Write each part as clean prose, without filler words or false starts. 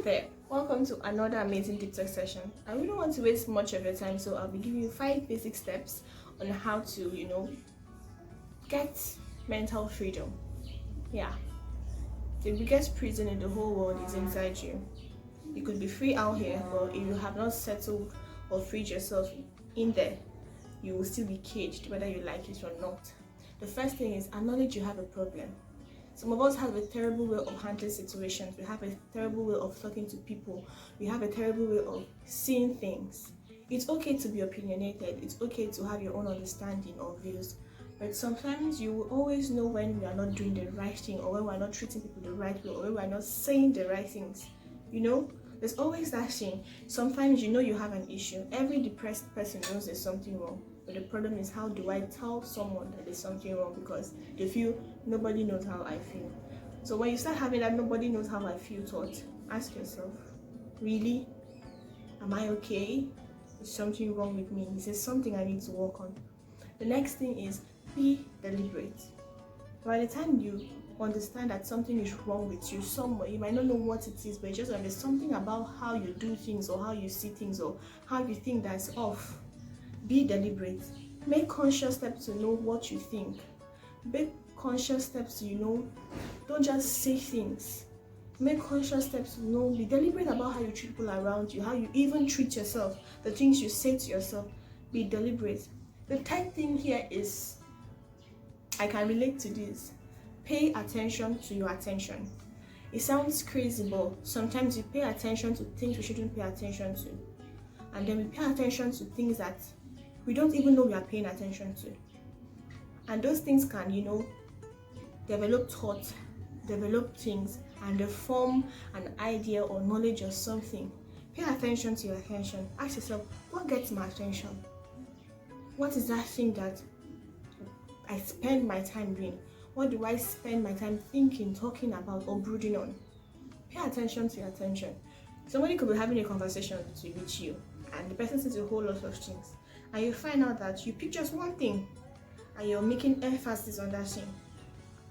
there, welcome to another amazing TikTok session. I really don't want to waste much of your time, so I'll be giving you 5 basic steps on how to, get mental freedom. Yeah, the biggest prison in the whole world is inside you. You could be free out here, but if you have not settled or freed yourself in there, you will still be caged, whether you like it or not. The first thing is acknowledge you have a problem. Some of us have a terrible way of handling situations. We have a terrible way of talking to people. We have a terrible way of seeing things. It's okay to be opinionated. It's okay to have your own understanding or views. But sometimes you will always know when we are not doing the right thing, or when we are not treating people the right way, or when we are not saying the right things. There's always that thing. Sometimes you have an issue. Every depressed person knows there's something wrong. But the problem is, how do I tell someone that there's something wrong? Because they feel nobody knows how I feel. So when you start having that nobody knows how I feel thought, ask yourself, really? Am I okay? Is something wrong with me? Is there something I need to work on? The next thing is be deliberate. By the time you understand that something is wrong with you somewhere, you might not know what it is, but just there's something about how you do things, or how you see things, or how you think that's off. Be deliberate. Make conscious steps to know what you think. Make conscious steps to, don't just say things. Make conscious steps to be deliberate about how you treat people around you, how you even treat yourself, the things you say to yourself. Be deliberate. The third thing here is, I can relate to this. Pay attention to your attention. It sounds crazy, but sometimes we pay attention to things we shouldn't pay attention to. And then we pay attention to things that we don't even know we are paying attention to. And those things can, develop thoughts, develop things, and they form an idea or knowledge of something. Pay attention to your attention. Ask yourself, what gets my attention? What is that thing that I spend my time doing? What do I spend my time thinking, talking about, or brooding on? Pay attention to your attention. Somebody could be having a conversation with you, and the person says a whole lot of things, and you find out that you pick just one thing and you're making emphasis on that thing.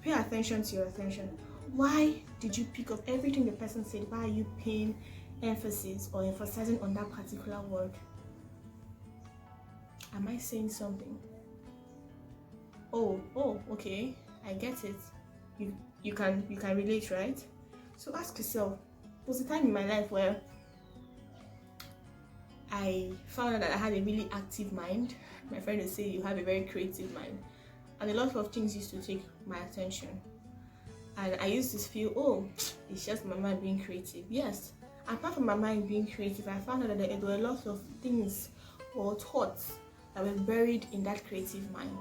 Pay attention to your attention. Why did you pick up everything the person said? Why are you paying emphasis or emphasizing on that particular word? Am I saying something? Oh, okay, I get it. You can relate, right? So ask yourself, was the time in my life where I found out that I had a really active mind. My friend would say you have a very creative mind, and a lot of things used to take my attention, and I used to feel, it's just my mind being creative. Yes, apart from my mind being creative, I found out that there were a lot of things or thoughts that were buried in that creative mind.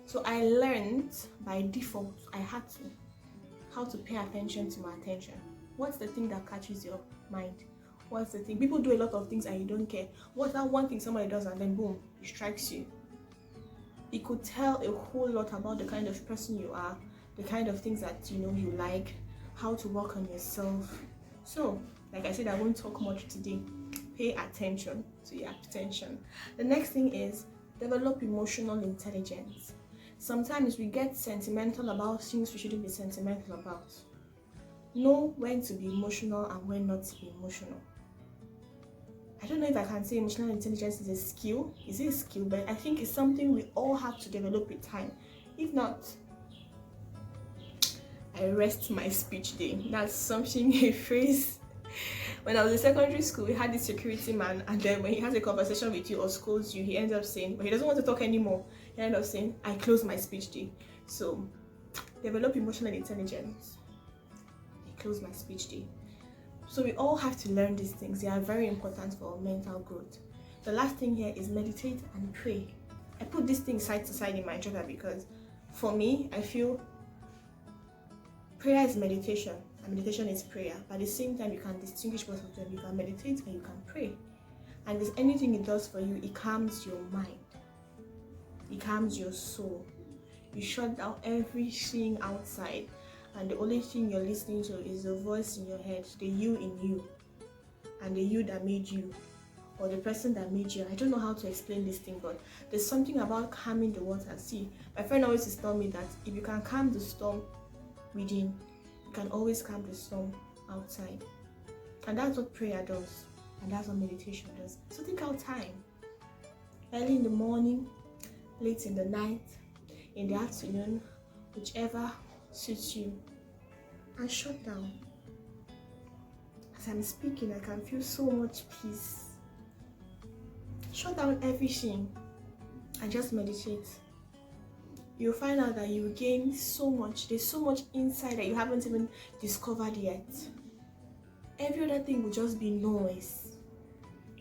So I learned by default, I had to, how to pay attention to my attention. What's the thing that catches your mind? What's the thing? People do a lot of things and you don't care. What's that one thing somebody does and then boom, it strikes you? It could tell a whole lot about the kind of person you are, the kind of things that you like, how to work on yourself. So, like I said, I won't talk much today. Pay attention to your attention. The next thing is develop emotional intelligence. Sometimes we get sentimental about things we shouldn't be sentimental about. Know when to be emotional and when not to be emotional. I don't know if I can say emotional intelligence is a skill. Is it a skill? But I think it's something we all have to develop with time. If not, I rest my speech day. That's something, a phrase. When I was in secondary school, we had this security man, and then when he has a conversation with you or scolds you, he ends up saying, but he doesn't want to talk anymore. He ends up saying, I close my speech day. So, develop emotional intelligence. I close my speech day. So we all have to learn these things. They are very important for our mental growth. The last thing here is meditate and pray. I put these things side to side in my journal because for me, I feel prayer is meditation and meditation is prayer. But at the same time, you can distinguish both of them. You can meditate and you can pray. And if anything it does for you, it calms your mind. It calms your soul. You shut down everything outside. And the only thing you're listening to is the voice in your head, the you in you, and the you that made you, or the person that made you. I don't know how to explain this thing, but there's something about calming the water. See, my friend always used to tell me that if you can calm the storm within, you can always calm the storm outside. And that's what prayer does, and that's what meditation does. So take out time, early in the morning, late in the night, in the afternoon, whichever suits you, and shut down. As I'm speaking, I can feel so much peace. Shut down everything and just meditate. You'll find out that you will gain so much. There's so much inside that you haven't even discovered yet. Every other thing will just be noise.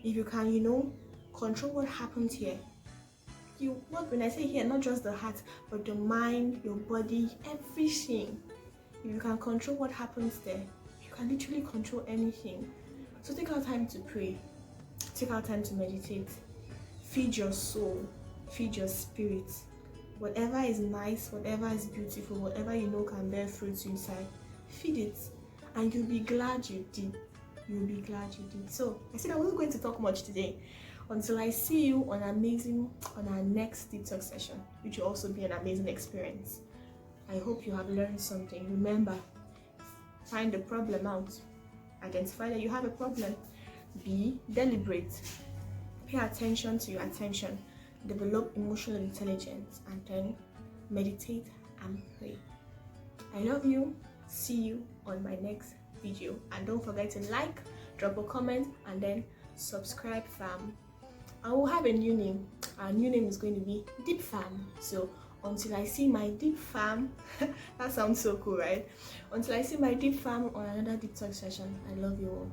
If you can, control what happens here. When I say here, not just the heart, but the mind, your body, everything. If you can control what happens there, you can literally control anything. So take out time to pray. Take out time to meditate. Feed your soul. Feed your spirit. Whatever is nice, whatever is beautiful, whatever can bear fruits inside, feed it. And you'll be glad you did. You'll be glad you did. So I said I wasn't going to talk much today until I see you on our next detox session, which will also be an amazing experience. I hope you have learned something. Remember, find the problem out. Identify that you have a problem. Be deliberate. Pay attention to your attention. Develop emotional intelligence, and then meditate and pray. I love you. See you on my next video, and don't forget to like, drop a comment, and then subscribe, fam. I will have a new name. Our new name is going to be Deep Fam. So until I see my Deep Fam, that sounds so cool, right? Until I see my Deep Fam on another detox session, I love you all.